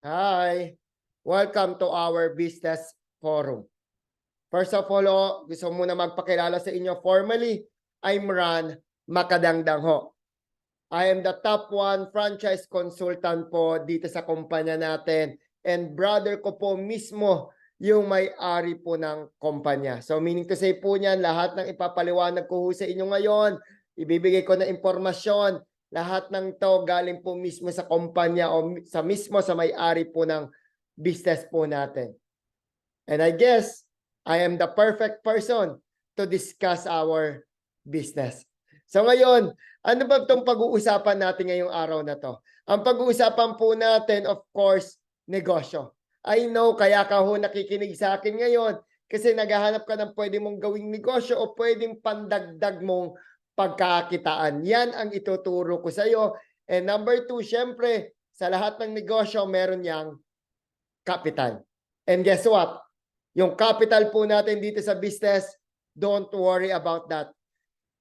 Hi! Welcome to our business forum. First of all, gusto muna magpakilala sa inyo formally. I'm Ran Makadangdang ho. I am the top 1 franchise consultant po dito sa kumpanya natin. And brother ko po mismo yung may-ari po ng kumpanya. So meaning to say po niyan, lahat ng ipapaliwanag ko sa inyo ngayon, ibibigay ko na impormasyon, lahat ng to galing po mismo sa kumpanya o sa mismo sa may-ari po ng business po natin. And I guess I am the perfect person to discuss our business. So ngayon, ano ba itong pag-uusapan natin ngayong araw na to? Ang pag-uusapan po natin, of course, negosyo. I know, kaya ka ho nakikinig sa akin ngayon kasi naghahanap ka ng pwede mong gawing negosyo o pwedeng pandagdag mong pagkakitaan. Yan ang ituturo ko sa iyo. And number 2, syempre, sa lahat ng negosyo, meron yang capital. And guess what? Yung capital po natin dito sa business, don't worry about that.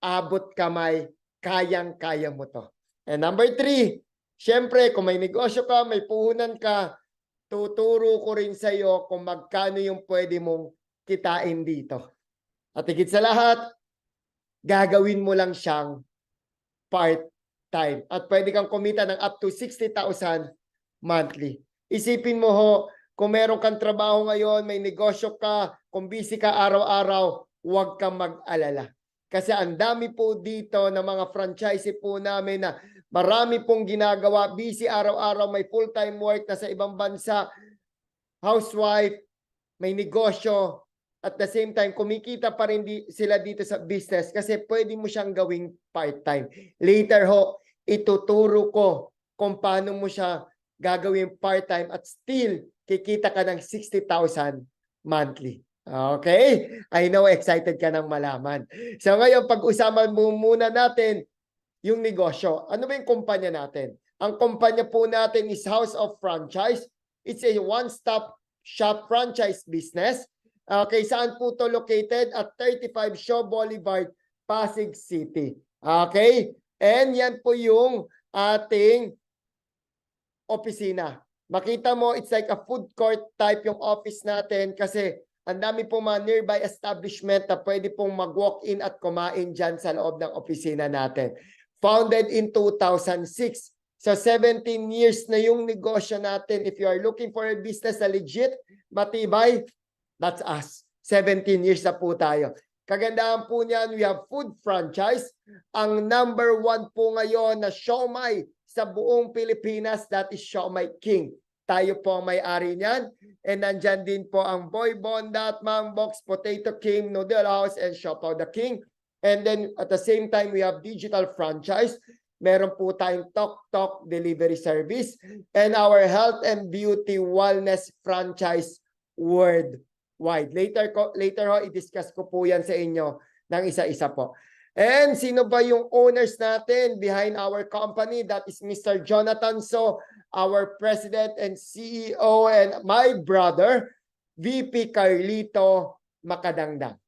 Abot kamay, kayang-kaya mo to. And number 3, syempre, kung may negosyo ka, may puhunan ka, tuturo ko rin sa iyo kung magkano yung pwede mong kitain dito. At higit sa lahat, gagawin mo lang siyang part-time. At pwede kang kumita ng up to 60,000 monthly. Isipin mo ho, kung meron kang trabaho ngayon, may negosyo ka, kung busy ka araw-araw, huwag kang mag-alala. Kasi ang dami po dito ng mga franchise po namin na marami pong ginagawa, busy araw-araw, may full-time work na sa ibang bansa, housewife, may negosyo, at the same time, kumikita pa rin sila dito sa business kasi pwede mo siyang gawing part-time. Later ho, ituturo ko kung paano mo siya gagawin part-time at still kikita ka ng 60,000 monthly. Okay? I know excited ka nang malaman. So ngayon, pag-usapan muna natin yung negosyo. Ano ba yung kumpanya natin? Ang kumpanya po natin is House of Franchise. It's a one-stop shop franchise business. Okay, saan po to located? At 35 Shaw Boulevard, Pasig City. Okay? And yan po yung ating opisina. Makita mo, it's like a food court type yung office natin kasi ang dami pong mga nearby establishment na pwede pong mag-walk-in at kumain dyan sa loob ng opisina natin. Founded in 2006. So 17 years na yung negosyo natin. If you are looking for a business na legit, matibay, that's us. 17 years na po tayo. Kagandahan po niyan, we have food franchise. Ang number 1 po ngayon na siomai sa buong Pilipinas, that is Siomai King. Tayo po ang may-ari niyan. And nandyan din po ang Boy Bondat, Mang Box, Potato King, Noodle House, and Siopaw the King. And then at the same time, we have digital franchise. Meron po tayong Tok delivery service. And our health and beauty wellness franchise worldwide. Later ho, i-discuss ko po yan sa inyo ng isa-isa po. And sino ba yung owners natin behind our company? That is Mr. Jonathan So, our President and CEO, and my brother, VP Carlito Makadangdang.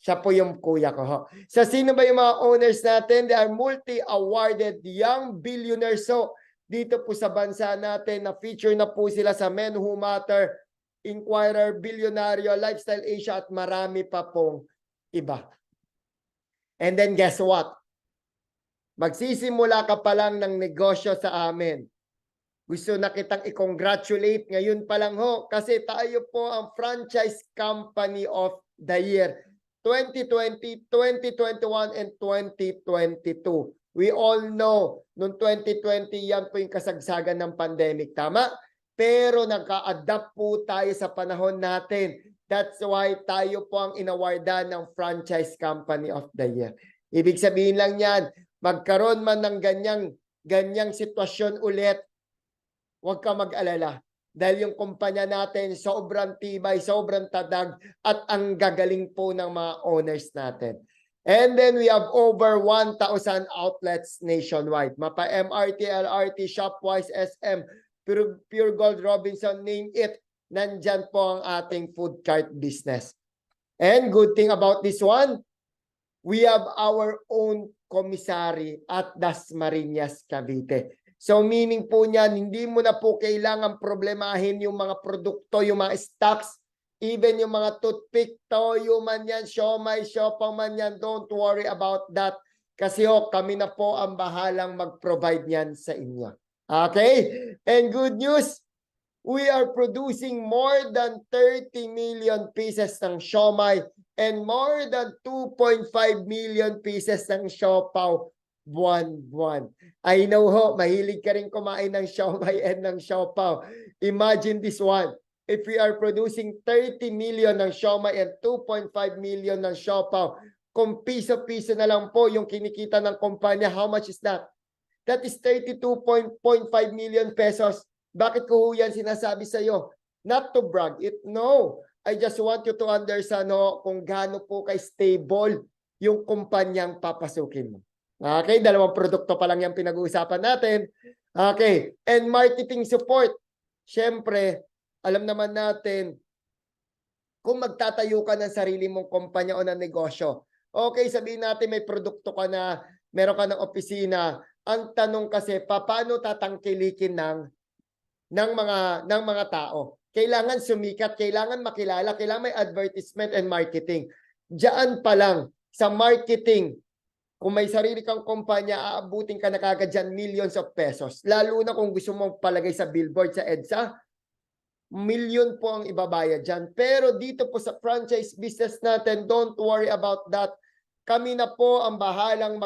Siya po yung kuya ko ho. So sino ba yung mga owners natin? They are multi-awarded young billionaires. So dito po sa bansa natin, na-feature na po sila sa Men Who Matter, Inquirer, Billionario, Lifestyle Asia, at marami pa pong iba. And then guess what? Magsisimula ka pa lang ng negosyo sa amin. Gusto na kitang i-congratulate ngayon pa lang ho kasi tayo po ang Franchise Company of the Year 2020, 2021, and 2022. We all know, noong 2020, yan po yung kasagsagan ng pandemic. Tama? Pero naka-adapt po tayo sa panahon natin. That's why tayo po ang inawardan ng Franchise Company of the Year. Ibig sabihin lang yan, magkaroon man ng ganyang sitwasyon ulit, huwag ka mag-alala. Dahil yung kumpanya natin, sobrang tibay, sobrang tadag, at ang gagaling po ng mga owners natin. And then we have over 1,000 outlets nationwide. Mapa MRT, LRT, Shopwise, SM, Pure Gold, Robinson, name it. Nandyan po ang ating food cart business. And good thing about this one, we have our own commissary at Dasmariñas, Cavite. So meaning po niyan, hindi mo na po kailangan problemahin yung mga produkto, yung mga stocks, even yung mga toothpick, toyo man yan, siomai, siopaw man yan, don't worry about that. Kasi kami na po ang bahalang mag-provide niyan sa inyo. Okay? And good news, we are producing more than 30 million pieces ng siomai and more than 2.5 million pieces ng siopaw buwan-buwan. I know mahilig ka rin kumain ng siomai and ng siopaw. Imagine this one. If we are producing 30 million ng siomai and 2.5 million ng siopaw, kung piso-piso na lang po yung kinikita ng kumpanya, how much is that? That is 32.5 million pesos. Bakit ko yan sinasabi sa iyo? Not to brag it, no. I just want you to understand kung gaano po kay stable yung kumpanyang papasukin mo. Okay, dalawang produkto pa lang yung pinag-uusapan natin. Okay, and marketing support. Siyempre, alam naman natin, kung magtatayo ka ng sarili mong kumpanya o ng negosyo, okay, sabihin natin may produkto ka na, meron ka ng opisina. Ang tanong kasi, paano tatangkilikin ng mga tao? Kailangan sumikat, kailangan makilala, kailangan may advertisement and marketing. Diyan pa lang, sa marketing, kung may sarili kang kumpanya, aabutin ka na kagad dyan millions of pesos. Lalo na kung gusto mong palagay sa billboard, sa EDSA, milyon po ang ibabayad dyan. Pero dito po sa franchise business natin, don't worry about that. Kami na po ang bahalang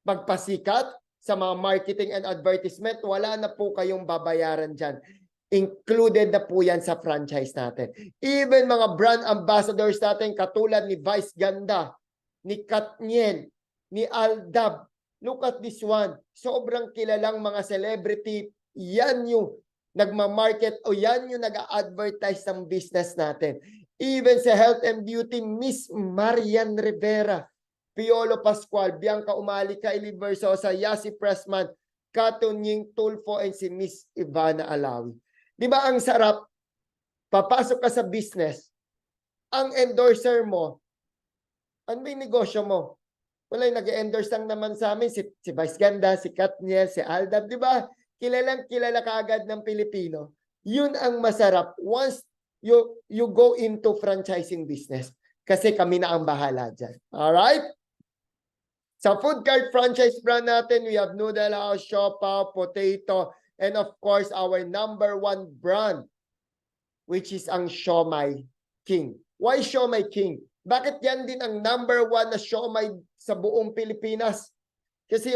magpasikat sa mga marketing and advertisement. Wala na po kayong babayaran dyan. Included na po yan sa franchise natin. Even mga brand ambassadors natin katulad ni Vice Ganda, ni Katniel, ni Aldab. Look at this one. Sobrang kilalang mga celebrity. Yan yung nagmamarket o yan yung nag-advertise ng business natin. Even sa health and beauty, Miss Marian Rivera, Piolo Pascual, Bianca Umalica, Eli Versosa, Yasi Pressman, Katunying Tulfo, and si Miss Ivana Alawi. Di ba ang sarap? Papasok ka sa business, ang endorser mo, ano ba yung negosyo mo? Wala yung nag-endorse lang naman sa amin, si Vice Ganda, si Katniel, si Aldab, di ba? Kilalang kilala kaagad ng Pilipino. Yun ang masarap once you go into franchising business. Kasi kami na ang bahala dyan. Alright? Sa food cart franchise brand natin, we have Noodle House, Siopaw, Potato, and of course, our number one brand, which is ang Siomai King. Why Siomai King? Bakit yan din ang number one na siomai sa buong Pilipinas? Kasi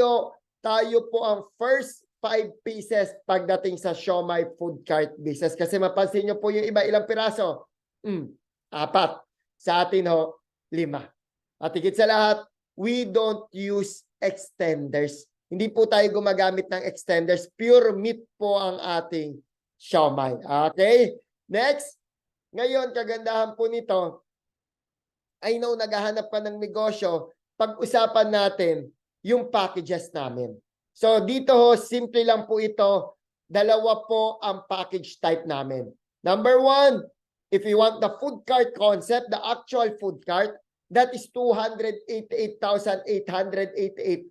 tayo po ang first 5 pieces pagdating sa siomai food cart business. Kasi mapansin nyo po yung iba, ilang piraso? 4. Sa atin 5. At higit sa lahat, we don't use extenders. Hindi po tayo gumagamit ng extenders. Pure meat po ang ating siomai. Okay? Next. Ngayon, kagandahan po nito, I know naghahanap ka ng negosyo, pag-usapan natin yung packages namin. So dito simple lang po ito, 2 po ang package type namin. Number 1, if you want the food cart concept, the actual food cart, that is 288,888.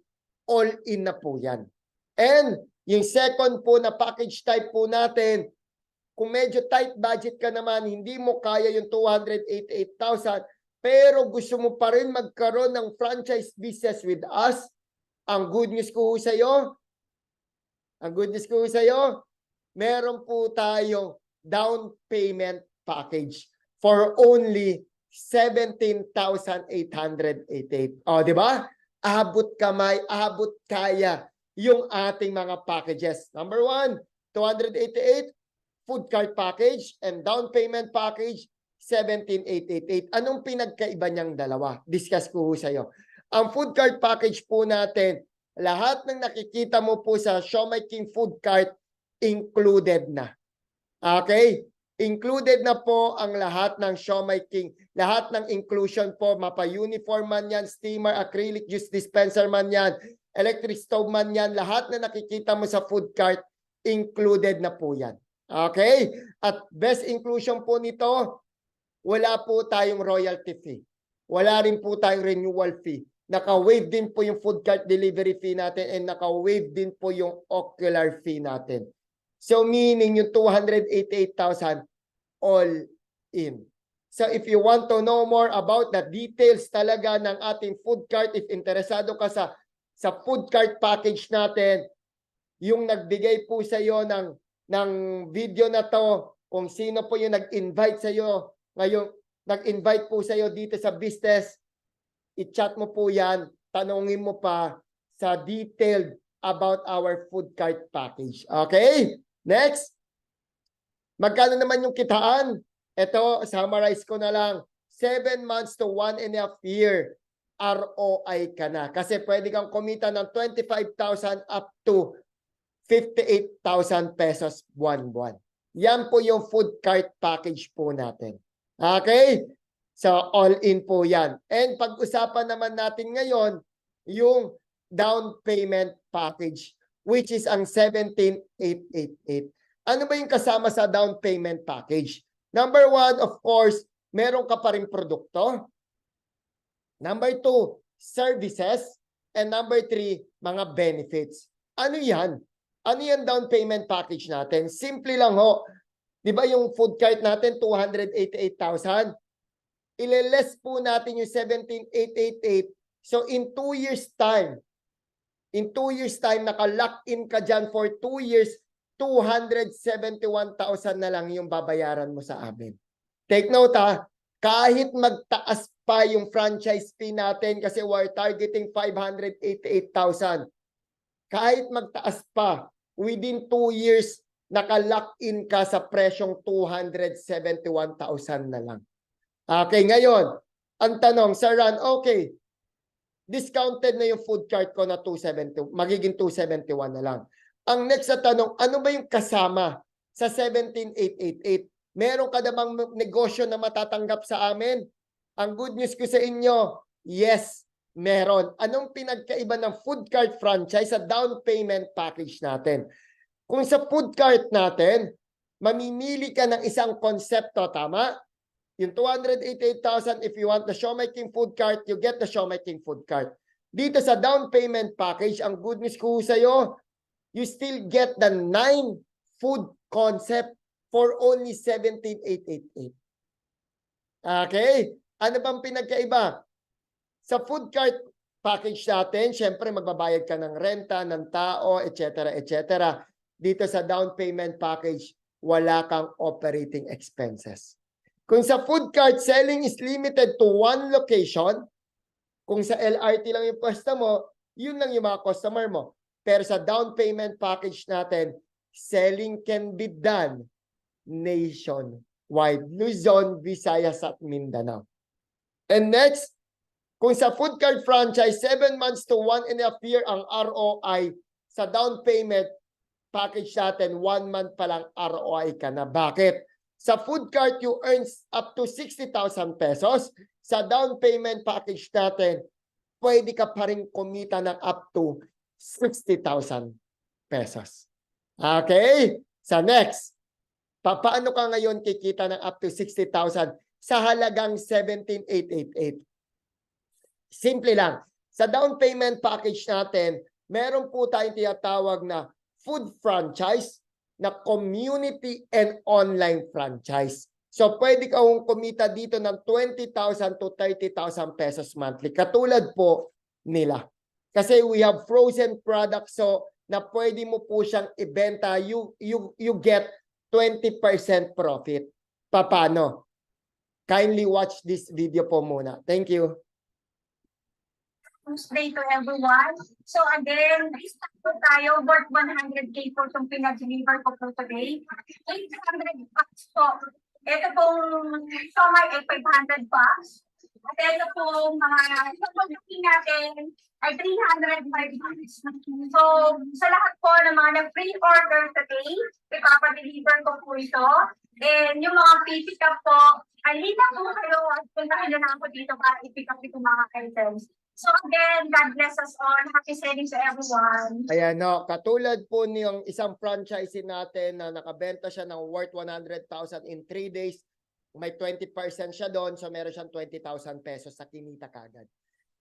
All in na po yan. And yung second po na package type po natin, kung medyo tight budget ka naman, hindi mo kaya yung 288,000, pero gusto mo pa rin magkaroon ng franchise business with us, ang good news ko sa iyo, meron po tayong down payment package for only 17,888. O, di ba? Abot kamay, abot kaya yung ating mga packages. Number 1, 288 food cart package and down payment package 17,888. Anong pinagkaiba niyang dalawa? Discuss ko sa iyo. Ang food cart package po natin, lahat ng nakikita mo po sa Siomai King food cart included na. Okay? Included na po ang lahat ng Siomai King. Lahat ng inclusion po, mapa-uniform man yan, steamer, acrylic juice dispenser man yan, electric stove man yan, lahat na nakikita mo sa food cart, included na po yan. Okay? At best inclusion po nito, wala po tayong royalty fee. Wala rin po tayong renewal fee. Naka-waive din po yung food cart delivery fee natin and naka-waive din po yung ocular fee natin. So meaning yung 288,000 all in. So if you want to know more about the details talaga ng ating food cart, if interesado ka sa food cart package natin, yung nagbigay po sa iyo ng video na to, kung sino po yung nag-invite sa iyo, ngayon nag-invite po sa iyo dito sa business, i-chat mo po yan, tanungin mo pa sa detailed about our food cart package. Okay? Next. Magkano naman yung kitaan? Ito, summarize ko na lang. 7 months to 1.5 year ROI ka na. Kasi pwede kang kumita ng 25,000 up to 58,000 pesos buwan-buwan. Yan po yung food cart package po natin. Okay? So, all in po yan. And pag-usapan naman natin ngayon, yung down payment package, which is ang 17,888. Ano ba yung kasama sa down payment package? Number 1, of course, meron ka pa rin produkto. Number 2, services. And number 3, mga benefits. Ano yan? Ano yan down payment package natin? Simple lang ho. Di ba yung food cart natin, 288,000? Ile-less po natin yung 17,888. So in 2 years time, naka-lock in ka dyan for 2 years, 271,000 na lang yung babayaran mo sa amin. Take note ha, kahit magtaas pa yung franchise fee natin kasi we're targeting 588,000. Kahit magtaas pa, within 2 years, naka-lock in ka sa presyong 271,000 na lang. Okay, ngayon, ang tanong, Sir Ran, okay, discounted na yung food cart ko na 270, magiging 271 na lang. Ang next na tanong, ano ba yung kasama sa 17,888? Meron ka na bang negosyo na matatanggap sa amin? Ang good news ko sa inyo, yes, meron. Anong pinagkaiba ng food cart franchise sa down payment package natin? Kung sa food cart natin, mamimili ka ng isang konsepto, tama? Yung 288,000, if you want the Show My King food cart, you get the Show My King food cart. Dito sa down payment package, ang good news ko sa iyo, you still get the 9 food concept for only 17,888. Okay? Ano bang pinagkaiba? Sa food cart package natin, syempre magbabayad ka ng renta, ng tao, etc. etc. Dito sa down payment package, wala kang operating expenses. Kung sa food cart selling is limited to 1 location, kung sa LRT lang yung pwesto mo, yun lang yung mga customer mo. Pero sa down payment package natin, selling can be done nationwide. Luzon, Visayas at Mindanao. And next, kung sa food cart franchise, 7 months to 1.5 year ang ROI, sa down payment package natin, 1 month pa lang ROI ka na. Bakit? Sa food cart, you earn up to 60,000 pesos. Sa down payment package natin, pwede ka pa rin kumita ng up to 60,000 pesos. Okay? Sa next, paano ka ngayon kikita ng up to 60,000 sa halagang 17,888? Simple lang. Sa down payment package natin, meron po tayong tinatawag na food franchise, na community and online franchise. So pwede kang kumita dito ng 20,000 to 30,000 pesos monthly. Katulad po nila. Kasi we have frozen products so na pwede mo po siyang ibenta. You get 20% profit. Paano? Kindly watch this video po muna. Thank you. Tuesday to everyone. So again, start po tayo, worth 100K po itong pinag-deliver ko po today. 800 bucks po. Ito pong Shomai ay 500 bucks. At ito pong mga pagpagdating natin ay 305 bucks. So sa lahat po ng mga nag-pre-order today, ipapadeliver ko po ito. And yung mga pick up po, ay lita po kayo at puntahan nyo na ako dito para i-pick up itong mga items. So again, God bless us all. Happy selling to everyone. Ayan no, katulad po niyong isang franchisee natin na nakabenta siya ng worth 100,000 in 3 days, may 20% siya doon, so meron siyang 20,000 pesos sa kinita kagad.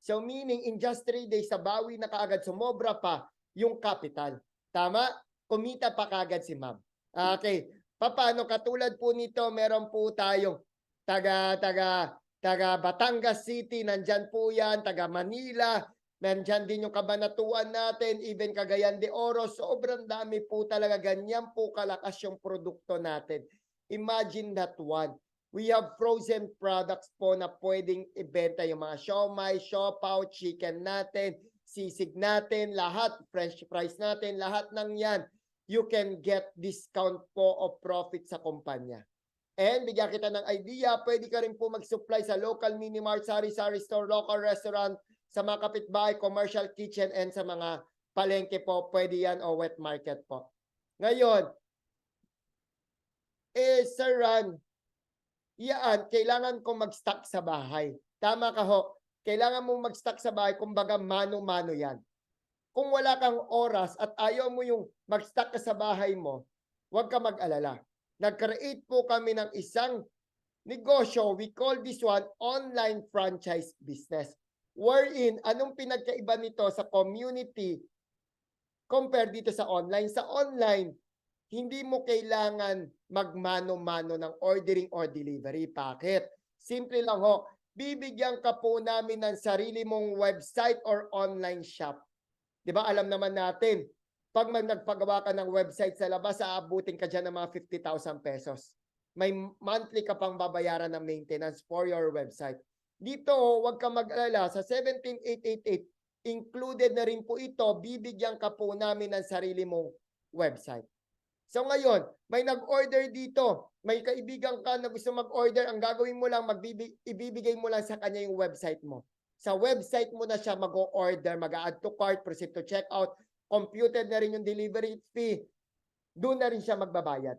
So meaning in just 3 days, sa bawi na kaagad, sumobra pa yung capital. Tama? Kumita pa kaagad si ma'am. Okay. Paano? Katulad po nito, meron po tayong taga Batangas City, nandyan po yan, taga Manila, nandyan din yung Cabanatuan natin, even Cagayan de Oro, sobrang dami po talaga, ganyan po kalakas yung produkto natin. Imagine that one. We have frozen products po na pwedeng ibenta, yung mga siomai, siopaw, chicken natin, sisig natin, lahat, french fries natin, lahat ng yan, you can get discount po o profit sa kumpanya. And bigyan kita ng idea, pwede ka rin po mag-supply sa local mini-mart, sari-sari store, local restaurant, sa mga kapitbahay, commercial kitchen, and sa mga palengke po, pwede yan o wet market po. Ngayon, Sir Ran, yan, kailangan ko mag-stock sa bahay. Tama ka ho, kailangan mong mag-stock sa bahay, kumbaga mano-mano yan. Kung wala kang oras at ayaw mo yung mag-stock ka sa bahay mo, huwag ka mag-alala. Nag-create po kami ng isang negosyo, we call this one online franchise business. Wherein, anong pinagkaiba nito sa community compare dito sa online? Sa online, hindi mo kailangan magmano-mano ng ordering or delivery packet. Simple lang ho, bibigyan ka po namin ng sarili mong website or online shop. Di ba alam naman natin, pag nagpagawa ka ng website sa labas, aabutin ka dyan ng mga 50,000 pesos. May monthly ka pang babayaran ng maintenance for your website. Dito, huwag ka mag-alala, sa 17,888, included na rin po ito, bibigyan ka po namin ng sarili mong website. So ngayon, may nag-order dito, may kaibigan ka na gusto mag-order, ang gagawin mo lang, ibibigay mo lang sa kanya yung website mo. Sa website mo na siya mag-order, mag-add to cart, proceed to checkout, computed na rin yung delivery fee, doon na rin siya magbabayad.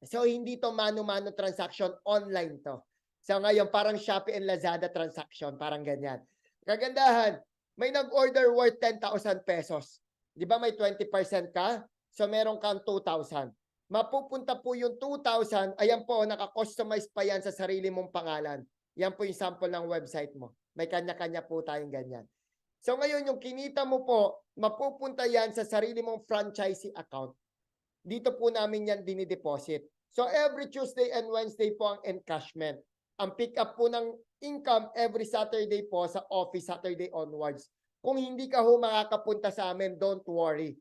So hindi to mano-mano transaction, online to. So ngayon, parang Shopee and Lazada transaction, parang ganyan. Kagandahan, may nag-order worth 10,000 pesos. Di ba may 20% ka? So meron kang 2,000. Mapupunta po yung 2,000, ayan po, naka-customize pa yan sa sarili mong pangalan. Yan po yung sample ng website mo. May kanya-kanya po tayong ganyan. So ngayon, yung kinita mo po, mapupunta yan sa sarili mong franchisee account. Dito po namin yan dinideposit. So every Tuesday and Wednesday po ang encashment. Ang pick up po ng income every Saturday po sa office, Saturday onwards. Kung hindi ka ho makakapunta sa amin, don't worry.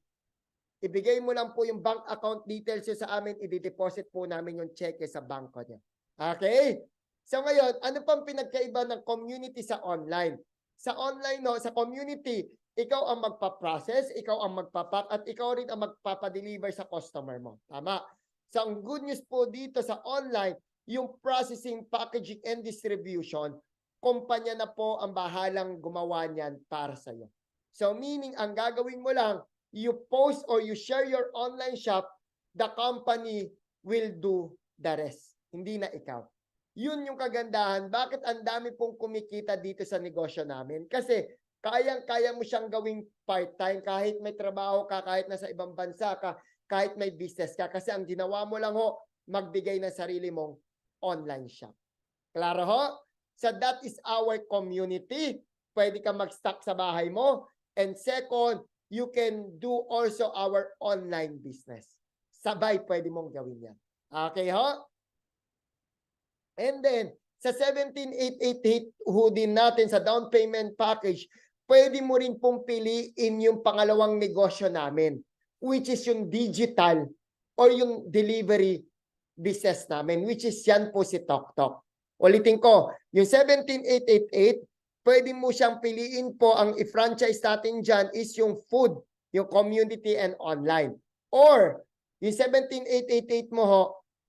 Ibigay mo lang po yung bank account details sa amin, i-deposit po namin yung cheque sa bangko niya. Okay? So ngayon, ano pang pinagkaiba ng community sa online? Sa online, no, sa community, ikaw ang magpa-process, ikaw ang magpapack, at ikaw rin ang magpapadeliver sa customer mo. Tama? So ang good news po dito sa online, yung processing, packaging, and distribution, kumpanya na po ang bahalang gumawa niyan para sa iyo. So meaning, ang gagawin mo lang, you post or you share your online shop, the company will do the rest. Hindi na ikaw. Yun yung kagandahan. Bakit ang dami pong kumikita dito sa negosyo namin? Kasi kayang-kaya mo siyang gawing part-time kahit may trabaho ka, kahit nasa ibang bansa ka, kahit may business ka. Kasi ang ginawa mo lang ho, magbigay ng sarili mong online shop. Klaro ho? So that is our community. Pwede ka mag-stock sa bahay mo. And second, you can do also our online business. Sabay pwede mong gawin yan. Okay ho? And then, sa 17,888 ho din natin sa down payment package, pwede mo rin pong piliin yung pangalawang negosyo namin, which is yung digital or yung delivery business namin, which is yan po si TokTok. Ulitin ko, yung 17,888, pwede mo siyang piliin po, ang i-franchise natin dyan is yung food, yung community and online. Or, yung 17,888 mo ho,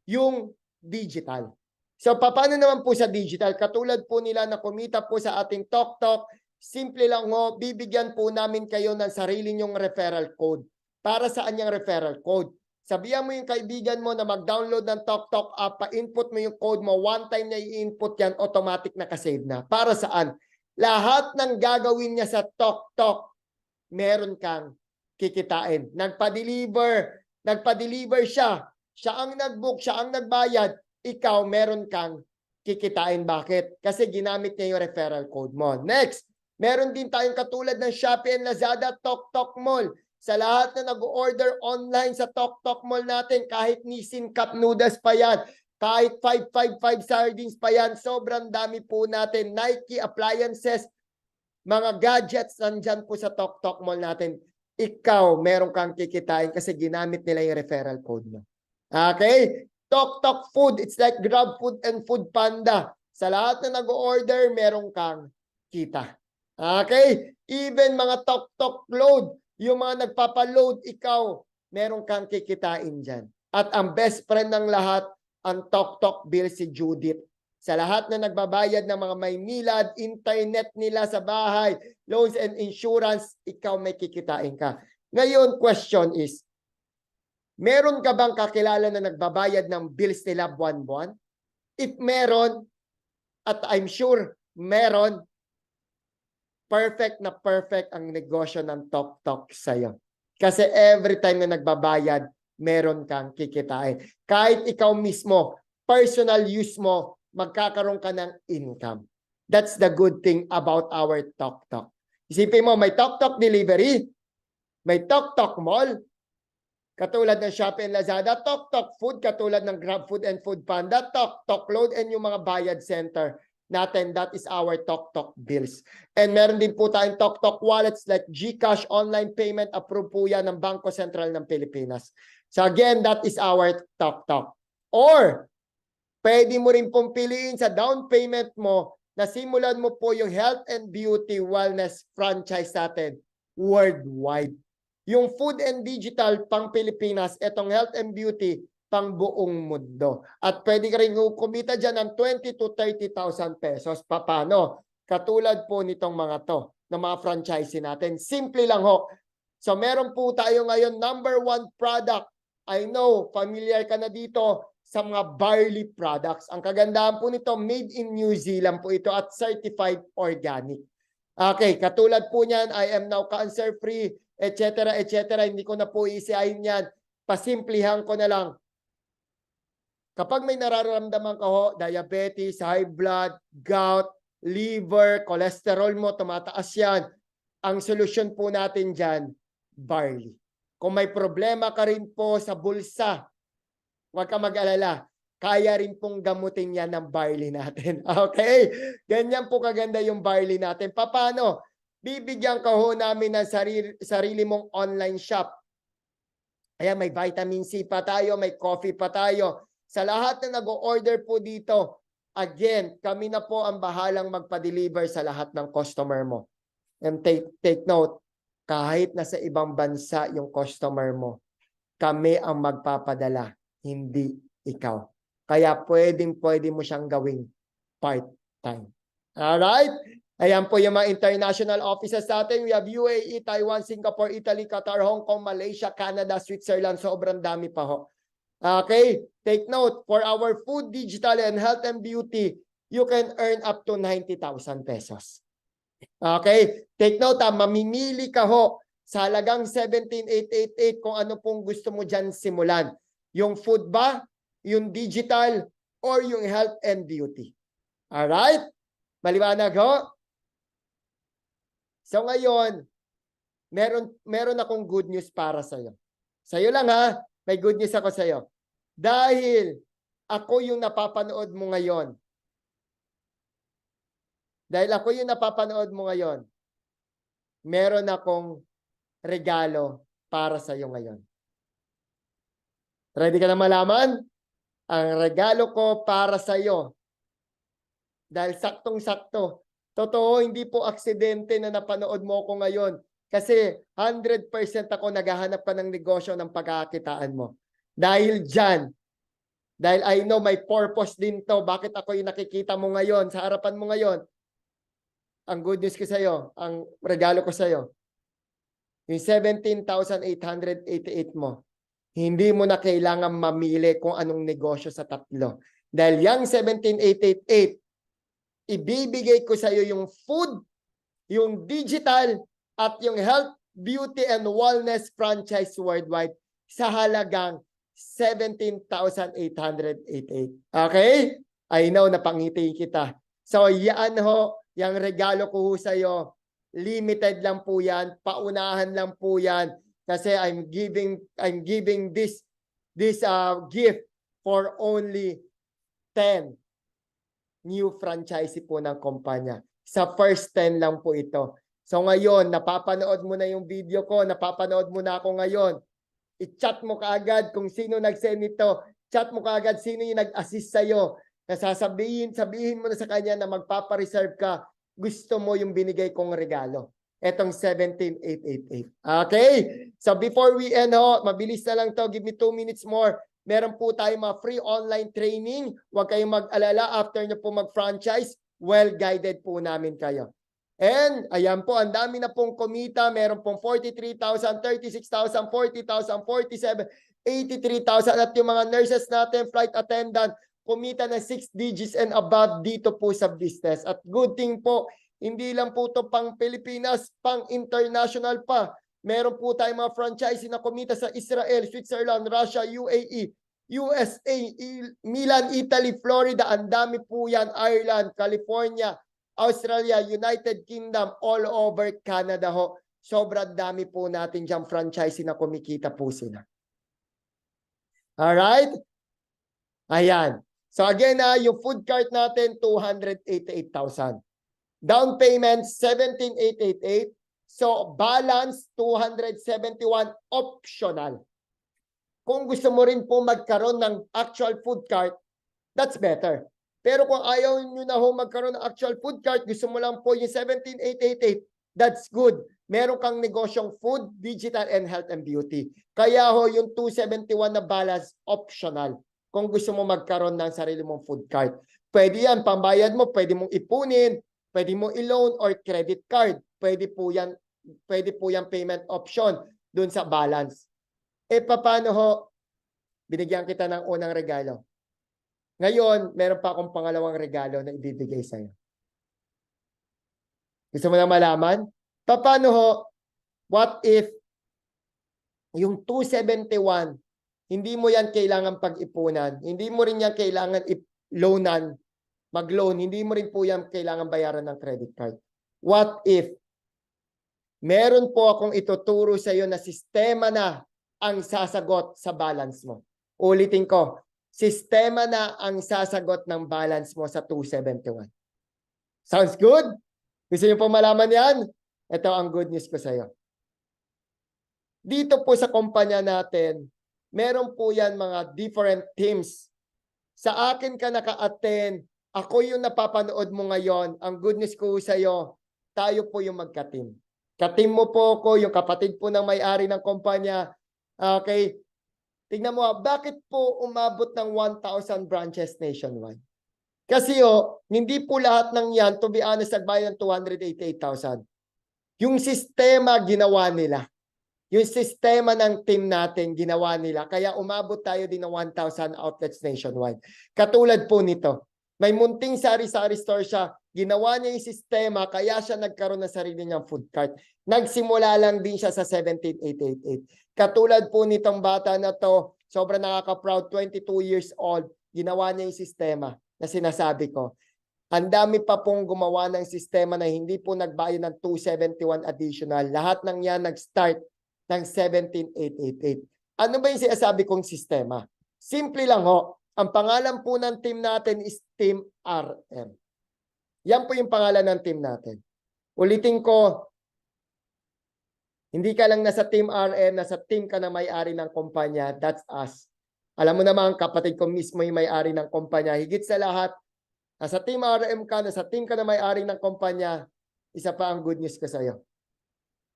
yung digital. So, paano naman po sa digital? Katulad po nila na kumita po sa ating TokTok, simple lang ho, bibigyan po namin kayo ng sarili nyong referral code. Para saan yung referral code? Sabihan mo yung kaibigan mo na mag-download ng TokTok app, pa-input mo yung code mo, one time na i-input yan, automatic na kasave na. Para saan? Lahat ng gagawin niya sa TokTok, meron kang kikitain. Nagpa-deliver siya. Siya ang nag-book, siya ang nagbayad. Ikaw, meron kang kikitain. Bakit? Kasi ginamit niya yung referral code mo. Next, Meron din tayong katulad ng Shopee and Lazada, Tok Mall. Sa lahat na nag-order online sa Tok Mall natin, kahit Nissin Cup Noodles pa yan, kahit 555 sardines pa yan, sobrang dami po natin. Nike appliances, mga gadgets, nandyan po sa Tok Mall natin. Ikaw, meron kang kikitain kasi ginamit nila yung referral code mo. Okay? Tok Food, it's like Grab Food and Food Panda. Sa lahat na nag-order, meron kang kita. Okay? Even mga Tok Load, yung mga nagpapaload, ikaw, meron kang kikitain dyan. At ang best friend ng lahat, ang Tok Bill, si Judith. Sa lahat na nagbabayad ng mga Maynilad, internet nila sa bahay, loans and insurance, ikaw may kikitain ka. Ngayon, question is, meron ka bang kakilala na nagbabayad ng bills nila buwan-buwan? If meron, at I'm sure meron, perfect na perfect ang negosyo ng Tok sa'yo. Kasi every time na nagbabayad, meron kang kikitain. Kahit ikaw mismo, personal use mo, magkakaroon ka ng income. That's the good thing about our Tok. Isipin mo, may Tok delivery, may Tok Mall, katulad ng Shopee and Lazada, Tok Food, katulad ng Grab Food and Food Panda, Tok Load, and yung mga bayad center natin, that is our Tok bills. And meron din po tayong Tok wallets like GCash, online payment, approved po yan ng Bangko Sentral ng Pilipinas. So again, that is our Tok. Or, pwede mo rin pong piliin sa down payment mo na simulan mo po yung health and beauty wellness franchise natin worldwide. Yung food and digital pang Pilipinas, itong health and beauty pang buong mundo. At pwede ka rin kumita dyan ng 20 to 30,000 pesos. Paano? Katulad po nitong mga to, ng mga franchise natin. Simple lang ho. So meron po tayo ngayon number 1 product. I know, familiar ka na dito sa mga barley products. Ang kagandahan po nito, made in New Zealand po ito at certified organic. Okay, katulad po niyan, I am now cancer-free, etc. Hindi ko na po isiahin yan. Pasimplihan ko na lang. Kapag may nararamdaman ka ho, diabetes, high blood, gout, liver, cholesterol mo, tumataas yan. Ang solusyon po natin dyan, barley. Kung may problema ka rin po sa bulsa, huwag ka mag-alala. Kaya rin pong gamutin yan ng barley natin. Okay? Ganyan po kaganda yung barley natin. Paano? Bibigyan ka ho namin ng sarili mong online shop. Ayan, may vitamin C pa tayo, may coffee pa tayo. Sa lahat na nag-order po dito, again, kami na po ang bahalang magpa-deliver sa lahat ng customer mo. And take note, kahit nasa ibang bansa yung customer mo, kami ang magpapadala, hindi ikaw. Kaya pwede mo siyang gawing part-time. Alright? Ayan po yung mga international offices natin. We have UAE, Taiwan, Singapore, Italy, Qatar, Hong Kong, Malaysia, Canada, Switzerland. Sobrang dami pa ho. Okay? Take note, for our food, digital, and health and beauty, you can earn up to 90,000 pesos. Okay? Take note, mamimili ka ho sa halagang 17,888 kung ano pong gusto mo dyan simulan. Yung food ba, yung digital, or yung health and beauty. Alright? Maliwanag ho? So ngayon, meron akong good news para sa'yo. Sa'yo lang ha, may good news ako sa'yo. Dahil ako yung napapanood mo ngayon. Meron akong regalo para sa'yo ngayon. Ready ka na malaman? Ang regalo ko para sa'yo. Dahil saktong-sakto. Totoo, hindi po aksidente na napanood mo ko ngayon. Kasi 100% ako naghahanap pa ng negosyo ng pagkakakitaan mo. Dahil dyan, dahil I know may purpose din to, bakit ako yung nakikita mo ngayon, sa harapan mo ngayon, ang good news ko sa'yo, ang regalo ko sa'yo, yung 17,888 mo, hindi mo na kailangan mamili kung anong negosyo sa tatlo. Dahil yung 17,888, ibibigay ko sa iyo yung food, yung digital, at yung health, beauty, and wellness franchise worldwide sa halagang 17,888. Okay? I know, napangiti kita. So, yan ho, yung regalo ko sa iyo. limited lang po yan, paunahan lang po yan kasi I'm giving this gift for only 10 new franchisee po ng kumpanya. Sa first 10 lang po ito. So ngayon, napapanood mo na yung video ko, napapanood mo na ako ngayon. I-chat mo kaagad kung sino nag-send nito. Chat mo kaagad sino yung nag-assist sa'yo. Sabihin mo na sa kanya na magpapareserve ka. Gusto mo yung binigay kong regalo. Etong 17,888. Okay? So before we end, mabilis na lang to. Give me 2 minutes more. Meron po tayo mga free online training. Huwag kayong mag-alala after nyo po mag-franchise. Well-guided po namin kayo. And ayan po, ang dami na pong kumita. Meron pong 43,000, 36,000, 40,000, 47, 83,000. At yung mga nurses natin, flight attendant, kumita na 6 digits and above dito po sa business. At good thing po, hindi lang po to pang Pilipinas, pang international pa. Meron po tayong mga franchisee na kumita sa Israel, Switzerland, Russia, UAE, USA, Milan, Italy, Florida. Ang dami po yan, Ireland, California, Australia, United Kingdom, all over Canada ho. Sobrang dami po natin dyan franchisee na kumikita po sila. Alright? Ayan. So again, yung food cart natin, 288,000. Down payment, 17,888. So balance, 271 optional. Kung gusto mo rin po magkaroon ng actual food cart, that's better. Pero kung ayaw nyo na ho magkaroon ng actual food cart, gusto mo lang po yung 17,888, that's good. Meron kang negosyong food, digital, and health and beauty. Kaya ho yung 271 na balance, optional. Kung gusto mo magkaroon ng sarili mong food cart. Pwede yan, pambayad mo, pwede mong ipunin, pwede mong i-loan or credit card. Pwede po yan payment option dun sa balance. Paano ho? Binigyan kita ng unang regalo. Ngayon, meron pa akong pangalawang regalo na ibibigay sa'yo. Gusto mo na malaman? Paano ho? What if yung 271, hindi mo yan kailangan pag-ipunan, hindi mo rin yan kailangan i-loanan, mag-loan, hindi mo rin po yan kailangan bayaran ng credit card. What if meron po akong ituturo sa iyo na sistema na ang sasagot sa balance mo? Ulitin ko, sistema na ang sasagot ng balance mo sa 271. Sounds good? Gusto niyo po malaman yan? Ito ang good news ko sa iyo. Dito po sa kumpanya natin, meron po yan mga different teams. Sa akin ka naka-attend, ako yung napapanood mo ngayon. Ang good news ko sa iyo, tayo po yung magka-team. Ka-team mo po ko, yung kapatid po ng may-ari ng kumpanya. Okay? Tingnan mo, bakit po umabot ng 1,000 branches nationwide? Kasi hindi po lahat ng yan, to be honest, nagbayad ng 288,000. Yung sistema ginawa nila. Yung sistema ng team natin ginawa nila. Kaya umabot tayo din ng 1,000 outlets nationwide. Katulad po nito. May munting sari-sari store siya. Ginawa niya yung sistema, kaya siya nagkaroon ng sarili niyang food cart. Nagsimula lang din siya sa 17,888. Katulad po nitong bata na to, sobrang nakaka-proud, 22 years old, ginawa niya yung sistema na sinasabi ko. Ang dami pa pong gumawa ng sistema na hindi po nagbayad ng 271 additional. Lahat ng yan nag-start ng 17,888. Ano ba yung sinasabi kong sistema? Simple lang ho. Ang pangalan po ng team natin is Team RM. Yan po yung pangalan ng team natin. Ulitin ko, hindi ka lang nasa Team RM, nasa team ka na may-ari ng kumpanya. That's us. Alam mo naman, kapatid ko mismo yung may-ari ng kumpanya. Higit sa lahat, nasa Team RM ka, nasa team ka na may-ari ng kumpanya. Isa pa ang good news ko sa iyo.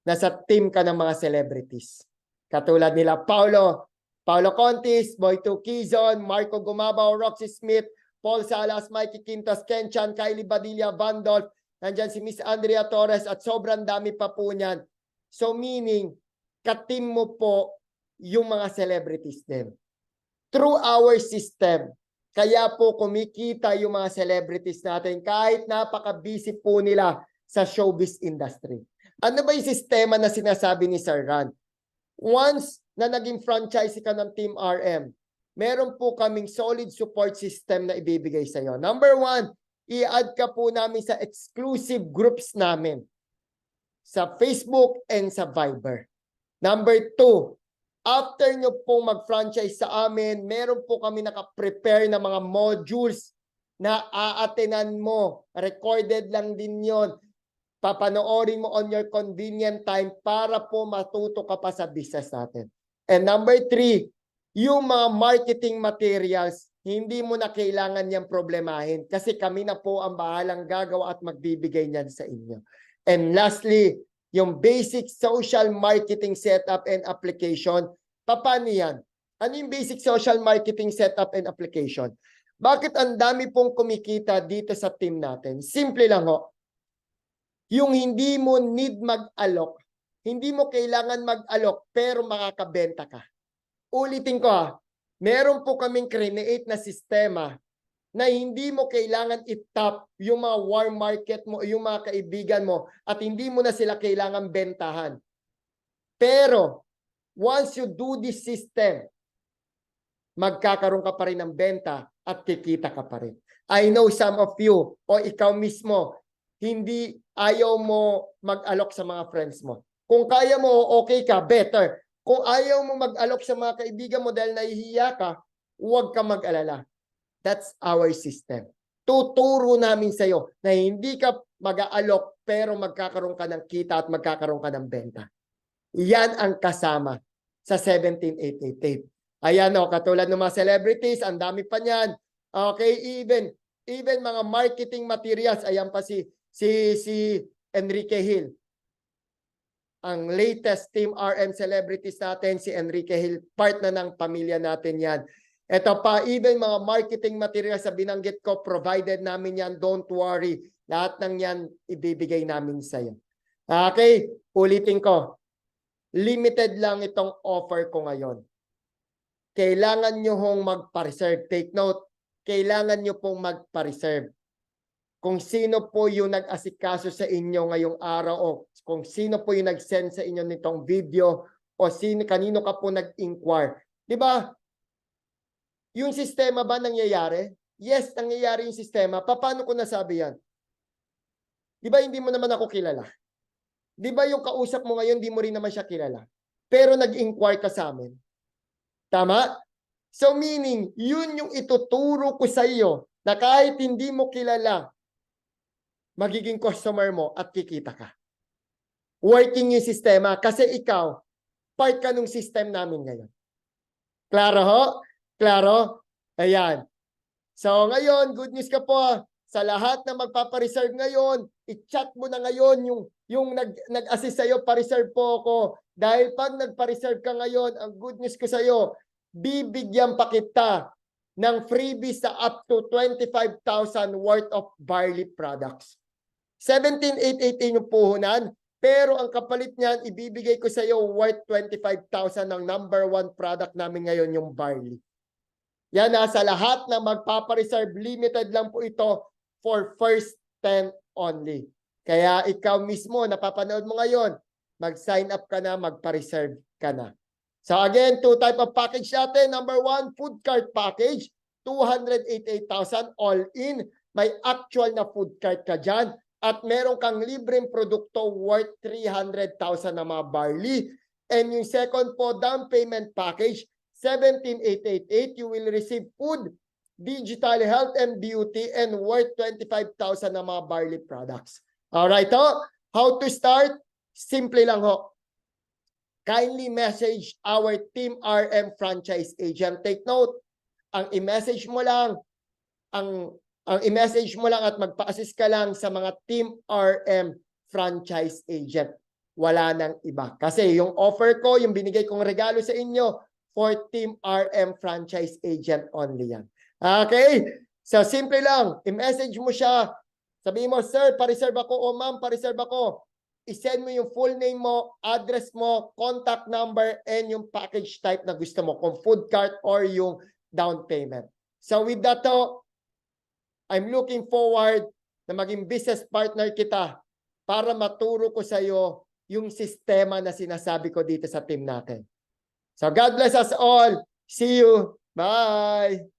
Nasa team ka ng mga celebrities. Katulad nila Paulo Contis, Boyto Quizon, Marco Gumabaw, Roxy Smith, Paul Salas, Mikey Quintas, Ken Chan, Kylie Badilla, Vandolph, nandyan si Miss Andrea Torres at sobrang dami pa po niyan. So meaning, ka-team mo po yung mga celebrities din. Through our system, kaya po kumikita yung mga celebrities natin kahit napaka-busy po nila sa showbiz industry. Ano ba yung sistema na sinasabi ni Sir Ran? Once na naging franchisee ka ng Team RM, meron po kaming solid support system na ibibigay sa iyo. Number 1, i-add ka po namin sa exclusive groups namin. sa Facebook, and sa Viber. Number 2, after nyo pong mag-franchise sa amin, meron po kami nakaprepare na mga modules na aatenan mo. Recorded lang din yon. Papanoorin mo on your convenient time para po matuto ka pa sa business natin. And number 3, yung mga marketing materials, hindi mo na kailangan niyang problemahin kasi kami na po ang bahalang gagawa at magbibigay niyan sa inyo. And lastly, yung basic social marketing setup and application. Paano yan? Ano yung basic social marketing setup and application? Bakit ang dami pong kumikita dito sa team natin? Simple lang ho. Yung hindi mo need mag-alok, hindi mo kailangan mag-alok pero makakabenta ka. Ulitin ko meron po kaming create na sistema na hindi mo kailangan i-top yung mga warm market mo, yung mga kaibigan mo at hindi mo na sila kailangan bentahan. Pero once you do this system, magkakaroon ka pa rin ng benta at kikita ka pa rin. I know some of you o ikaw mismo, hindi ayaw mo mag-alok sa mga friends mo. Kung kaya mo, okay ka, better. Kung ayaw mo mag-alok sa mga kaibigan mo dahil nahihiya ka, huwag ka mag-alala. That's our system. Tuturo namin sa iyo na hindi ka mag-aalok pero magkakaroon ka ng kita at magkakaroon ka ng benta. Yan ang kasama sa 17888. Ayan katulad ng mga celebrities, ang dami pa niyan. Okay, even mga marketing materials, ayan pa si Enrique Hill. Ang latest Team RM celebrities natin, si Enrique Hill, part na ng pamilya natin yan. Ito pa, even mga marketing materials sa binanggit ko, provided namin yan, don't worry. Lahat ng yan, ibibigay namin sa iyo. Okay, ulitin ko. Limited lang itong offer ko ngayon. Kailangan nyo hong magpa-reserve. Take note, kailangan nyo pong magpa-reserve. Kung sino po yung nag-asikaso sa inyo ngayong araw o kung sino po yung nag-send sa inyo nitong video o kanino ka po nag-inquire. Di ba? Yung sistema ba nangyayari? Yes, nangyayari yung sistema. Paano ko nasabi yan? Di ba hindi mo naman ako kilala? Di ba yung kausap mo ngayon, di mo rin naman siya kilala? Pero nag-inquire ka sa amin. Tama? So meaning, yun yung ituturo ko sa iyo na kahit hindi mo kilala, magiging customer mo at kikita ka. Working yung sistema kasi ikaw, part ka ng system namin ngayon. Klaro ho? Klaro? Ayan. So ngayon, good news ka po sa lahat na magpapareserve ngayon, i-chat mo na ngayon yung nag-assist sa'yo, pa-reserve po ako. Dahil pag nagpa-reserve ka ngayon, ang good news ko sa'yo, bibigyan pa kita ng freebies sa up to 25,000 worth of barley products. 17,818 yung puhunan, pero ang kapalit niyan, ibibigay ko sa iyo worth 25,000 ng number 1 product namin ngayon, yung barley. Yan sa lahat na magpapareserve, limited lang po ito for first 10 only. Kaya ikaw mismo, napapanood mo ngayon, mag-sign up ka na, magpa-reserve ka na. So again, 2 type of package natin. Number 1, food cart package, 288,000 all in. May actual na food cart ka dyan. At meron kang libreng produkto worth 300,000 na mga barley. And yung second po, down payment package, 17,888, you will receive food, digital health and beauty, and worth 25,000 na mga barley products. Alright ho? How to start? Simple lang ho. Kindly message our Team RM franchise agent. Take note, ang i-message mo lang, ang i-message mo lang at magpa-assist ka lang sa mga Team RM franchise agent. Wala nang iba. Kasi yung offer ko, yung binigay kong regalo sa inyo, for Team RM franchise agent only yan. Okay? So, simple lang. I-message mo siya. Sabihin mo, sir, pa-reserve ako o ma'am, pa-reserve ako. I-send mo yung full name mo, address mo, contact number, and yung package type na gusto mo, kung food cart or yung down payment. So with that, I'm looking forward na maging business partner kita para maturo ko sa iyo yung sistema na sinasabi ko dito sa team natin. So God bless us all. See you. Bye.